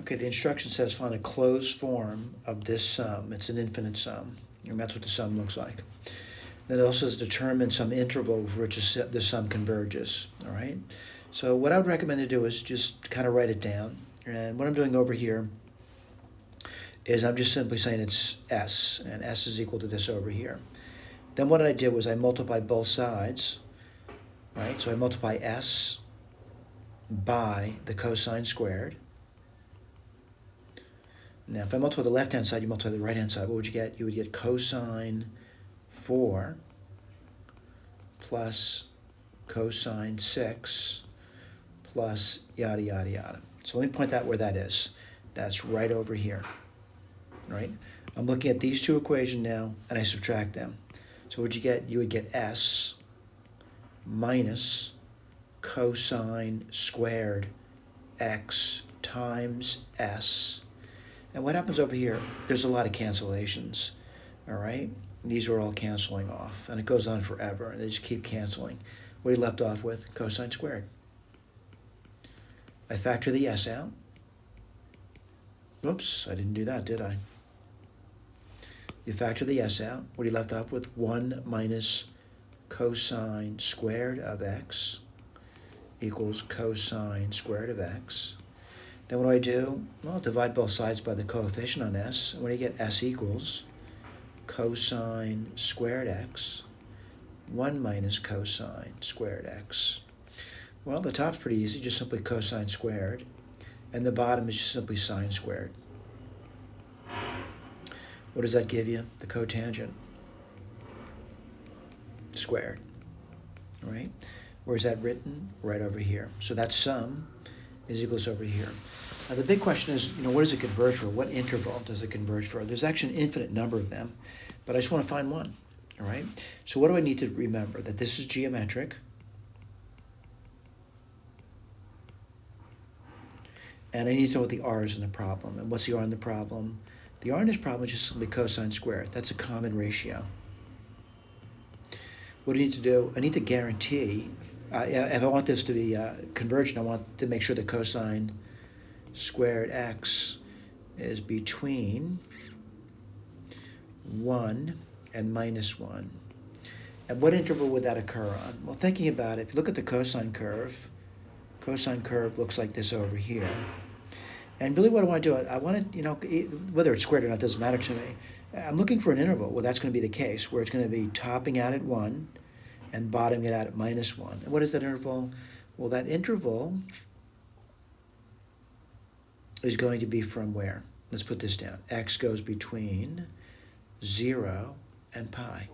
Okay, the instruction says find a closed form of this sum. It's an infinite sum, and that's what the sum looks like. Then it also says determine some interval for which the sum converges, all right? So what I would recommend to do is just kind of write it down. And what I'm doing over here is I'm just simply saying it's s, and s is equal to this over here. Then what I did was I multiplied both sides, right? So I multiply s by the cosine squared. Now, if I multiply the left-hand side, you multiply the right-hand side, what would you get? You would get cosine 4 plus cosine 6 plus yada, yada, yada. So let me point out where that is. That's right over here, right? I'm looking at these two equations now, and I subtract them. So what would you get? You would get s minus cosine squared x times s. And what happens over here, there's a lot of cancellations, all right? These are all canceling off, and it goes on forever, and they just keep canceling. What are you left off with? Cosine squared. I factor the s out. Oops, I didn't do that, did I? You factor the s out. What are you left off with? 1 minus cosine squared of x equals cosine squared of x. Then what do? Well, divide both sides by the coefficient on s. And what do you get? S equals cosine squared x, 1 minus cosine squared x. Well, the top's pretty easy, just simply cosine squared. And the bottom is just simply sine squared. What does that give you? The cotangent squared, all right? Where's that written? Right over here. So that sum is equals over here. Now the big question is, what does it converge for? What interval does it converge for? There's actually an infinite number of them, but I just want to find one, all right? So what do I need to remember? That this is geometric, and I need to know what the r is in the problem. And what's the r in the problem? The r in this problem is just simply cosine squared. That's a common ratio. What do I need to do? I need to guarantee, if I want this to be convergent, I want to make sure the cosine squared x is between 1 and minus 1. And what interval would that occur on? Well, thinking about it, if you look at the cosine curve looks like this over here. And really what I want to do, I want to, whether it's squared or not doesn't matter to me. I'm looking for an interval where that's going to be the case, where it's going to be topping out at 1 and bottoming it out at minus 1. And what is that interval? Well, that interval is going to be from where? Let's put this down. X goes between 0 and pi.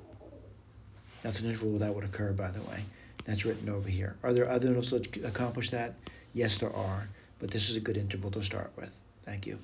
That's an interval that would occur, by the way. That's written over here. Are there other intervals that accomplish that? Yes, there are, but this is a good interval to start with. Thank you.